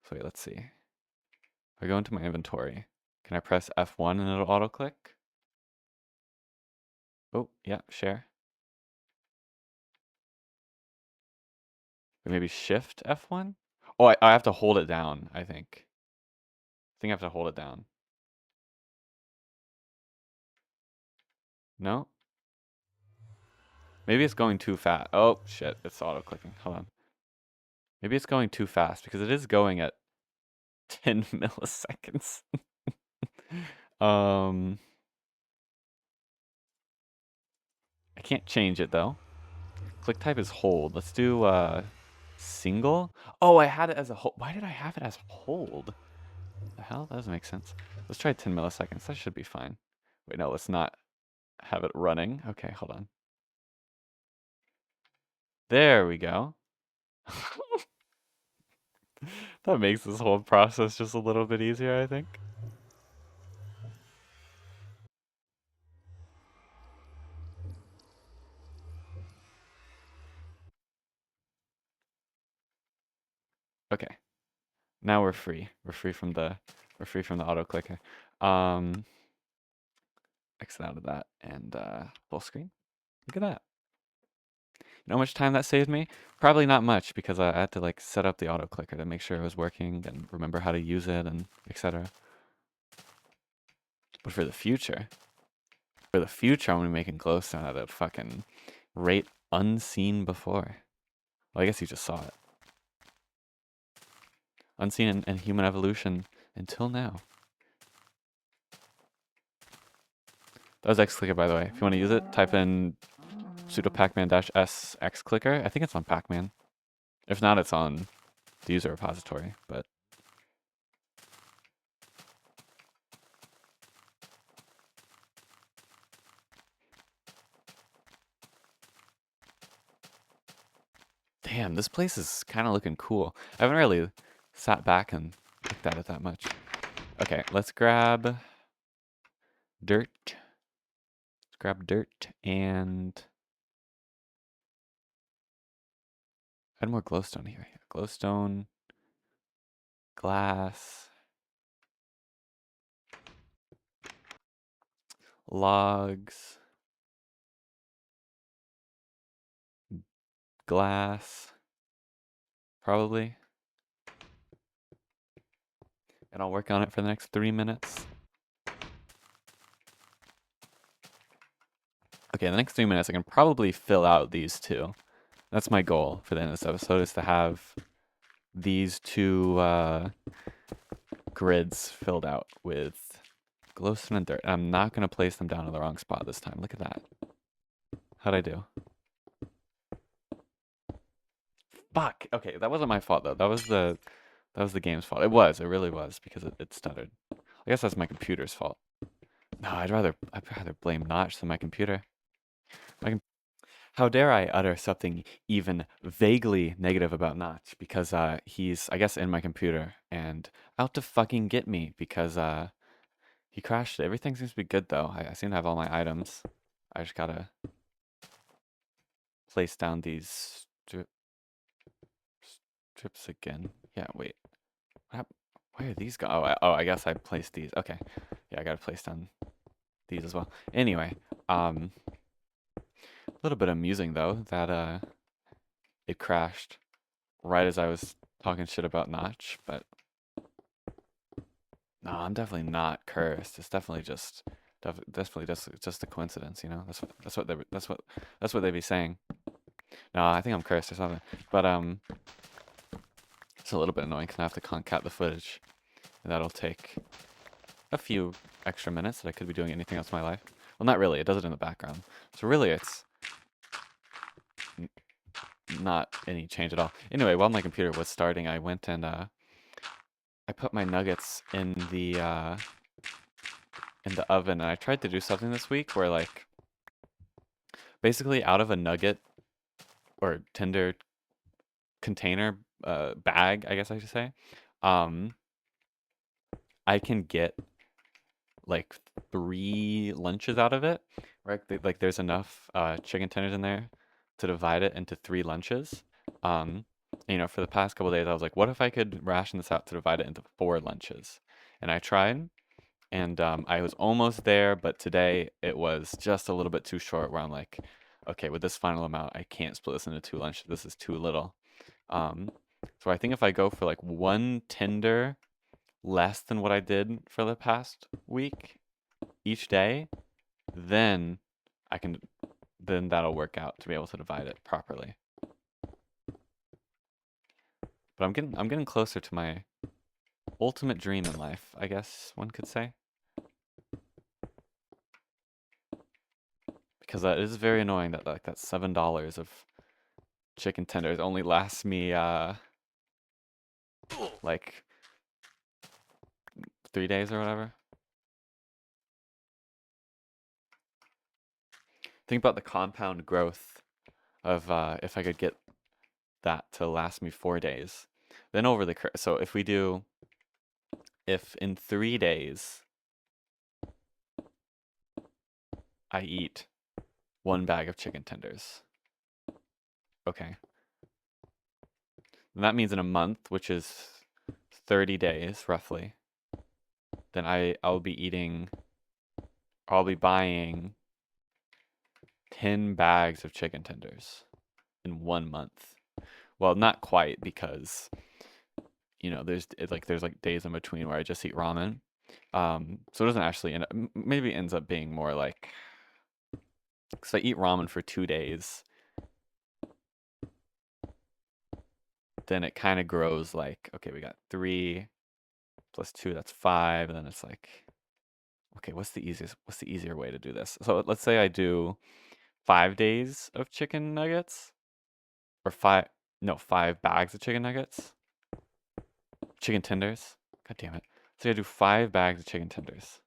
So wait, let's see. If I go into my inventory, can I press F1 and it'll auto click? Oh, yeah, share. Or maybe shift F1? Oh, I have to hold it down, I think. I think I have to hold it down. No? Maybe it's going too fast. Oh, shit, it's auto-clicking. Hold on. Maybe it's going too fast because it is going at 10 milliseconds. I can't change it though. Click type is hold. Let's do single. Oh, I had it as a hold. Why did I have it as hold? The hell? That doesn't make sense. Let's try 10 milliseconds. That should be fine. Wait, no, let's not have it running. Okay, hold on. There we go. That makes this whole process just a little bit easier, I think. Okay. Now we're free. We're free from the auto clicker. Exit out of that and full screen. Look at that. You know how much time that saved me? Probably not much because I had to like set up the auto clicker to make sure it was working and remember how to use it and etc. But for the future, I'm gonna be making glowstone at a fucking rate unseen before. Well, I guess you just saw it. Unseen in human evolution until now. That was X-Clicker, by the way. If you want to use it, type in sudo pacman-s X-Clicker. I think it's on Pacman. If not, it's on the user repository, but... Damn, this place is kind of looking cool. I haven't really sat back and looked at it that much. Okay, let's grab dirt. Let's grab dirt and add more glowstone here. Glowstone, glass, logs, glass, probably. And I'll work on it for the next 3 minutes. Okay, the next 3 minutes I can probably fill out these two. That's my goal for the end of this episode, is to have these two grids filled out with glowstone and dirt. And I'm not going to place them down in the wrong spot this time. Look at that. How'd I do? Fuck! Okay, that wasn't my fault though. That was the game's fault. It really was, because it stuttered. I guess that's my computer's fault. No, I'd rather blame Notch than my computer. How dare I utter something even vaguely negative about Notch, because he's, I guess, in my computer and out to fucking get me because he crashed it. Everything seems to be good though. I seem to have all my items. I just gotta place down these strips again. Yeah, wait. Where are these go? Oh, I guess I placed these. Okay. Yeah, I gotta place down these as well. Anyway, a little bit amusing though that it crashed right as I was talking shit about Notch, but no, I'm definitely not cursed. It's definitely just a coincidence, you know. That's what they be saying. No, I think I'm cursed or something. But it's a little bit annoying because I have to concat the footage, and that'll take a few extra minutes that I could be doing anything else in my life. Well, not really. It does it in the background, so really it's not any change at all. Anyway, while my computer was starting, I went and I put my nuggets in the oven, and I tried to do something this week where like basically out of a nugget or Tinder container bag, I guess I should say, um, I can get like 3 lunches out of it, right? Like there's enough chicken tenders in there to divide it into 3 lunches. You know, for the past couple days, I was like, what if I could ration this out to divide it into 4 lunches? And I tried, and I was almost there, but today it was just a little bit too short. Where I'm like, okay, with this final amount, I can't split this into 2 lunches. This is too little. Um, so I think if I go for like 1 tender less than what I did for the past week each day, then I can, then that'll work out to be able to divide it properly. But I'm getting closer to my ultimate dream in life, I guess one could say. Because it is very annoying that like that $7 of chicken tenders only lasts me like 3 days or whatever. Think about the compound growth of if I could get that to last me 4 days. Then over the so if in 3 days I eat 1 bag of chicken tenders. Okay. And that means in a month, which is 30 days roughly, then I'll be buying 10 bags of chicken tenders in 1 month. Well, not quite, because there's like days in between where I just eat ramen. So it doesn't actually end up, maybe it ends up being more like, because I eat ramen for 2 days, then it kind of grows like, okay, we got 3 plus 2, that's 5, and then it's like, okay, what's the easier way to do this? So let's say I do 5 days of chicken nuggets, or 5 bags of chicken nuggets, chicken tenders. God damn it. So I do 5 bags of chicken tenders.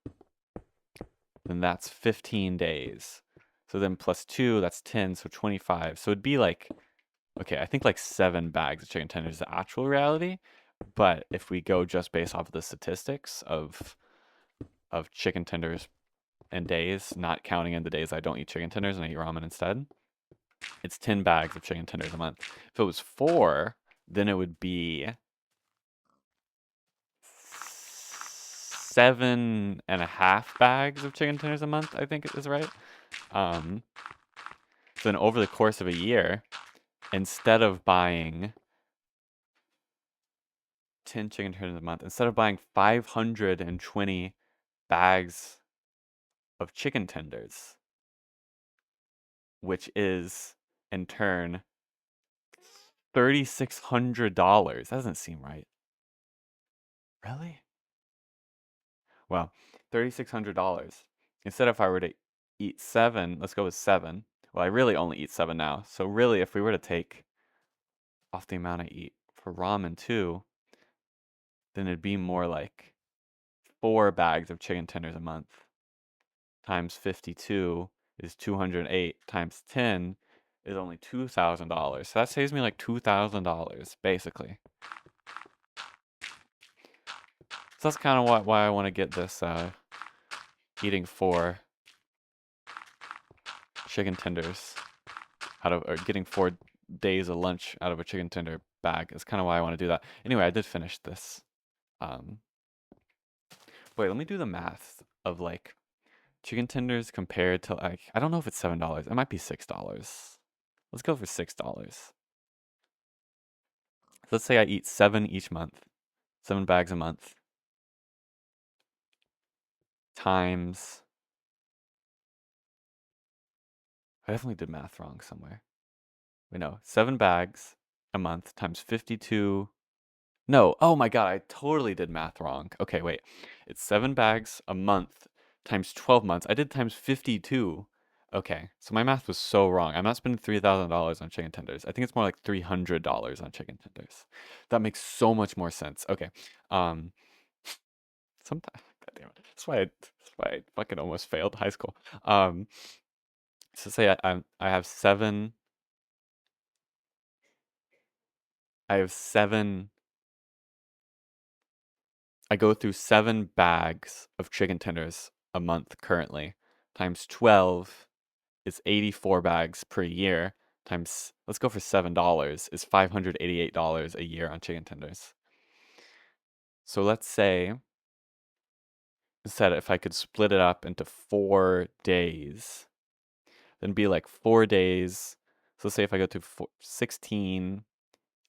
Then that's 15 days. So then plus 2, that's 10, so 25. So it'd be like, okay, I think like 7 bags of chicken tenders is the actual reality. But if we go just based off of the statistics of chicken tenders and days, not counting in the days I don't eat chicken tenders and I eat ramen instead, it's 10 bags of chicken tenders a month. If it was 4, then it would be 7.5 bags of chicken tenders a month, I think is right. So then over the course of a year, instead of buying 10 chicken tenders a month, instead of buying 520 bags of chicken tenders, which is in turn $3,600. That doesn't seem right. Really? Well, $3,600. Instead, if I were to eat 7, let's go with 7. Well, I really only eat 7 now. So really, if we were to take off the amount I eat for ramen too, then it'd be more like 4 bags of chicken tenders a month times 52 is 208 times 10 is only $2,000. So that saves me like $2,000 basically. So that's kind of why I want to get this eating 4 chicken tenders or getting 4 days of lunch out of a chicken tender bag is kind of why I want to do that. Anyway, I did finish this. Wait, let me do the math of like chicken tenders compared to like, I don't know if it's $7. It might be $6. Let's go for $6. Let's say I eat 7 each month, 7 bags a month, times, I definitely did math wrong somewhere. Wait, no, 7 bags a month times 52. No, oh my God, I totally did math wrong. Okay, wait, it's 7 bags a month times 12 months. I did times 52. Okay, so my math was so wrong. I'm not spending $3,000 on chicken tenders. I think it's more like $300 on chicken tenders. That makes so much more sense. Okay, sometimes, God damn it, that's why I fucking almost failed high school. So say I have 7. I go through 7 bags of chicken tenders a month currently, times 12 is 84 bags per year, times, let's go for $7, is $588 a year on chicken tenders. So let's say, instead, if I could split it up into 4 days, then be like 4 days. So let's say if I go to 16,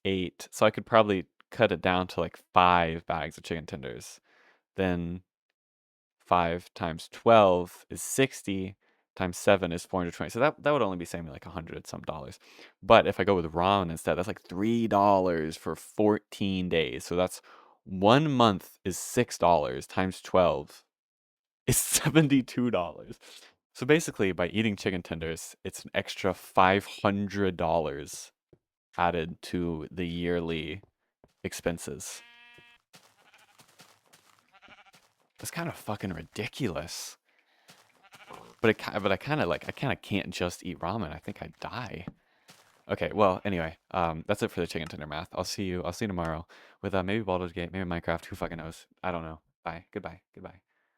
8, so I could probably cut it down to like 5 bags of chicken tenders. Then 5 times 12 is 60, times 7 is 420. So that would only be saving me like $100 some dollars. But if I go with ramen instead, that's like $3 for 14 days. So that's 1 month is $6 times 12 is $72. So basically, by eating chicken tenders, it's an extra $500 added to the yearly expenses. It's kind of fucking ridiculous. But I kind of can't just eat ramen. I think I'd die. Okay, well, anyway, that's it for the chicken tender math. I'll see you tomorrow with maybe Baldur's Gate, maybe Minecraft. Who fucking knows? I don't know. Bye. Goodbye.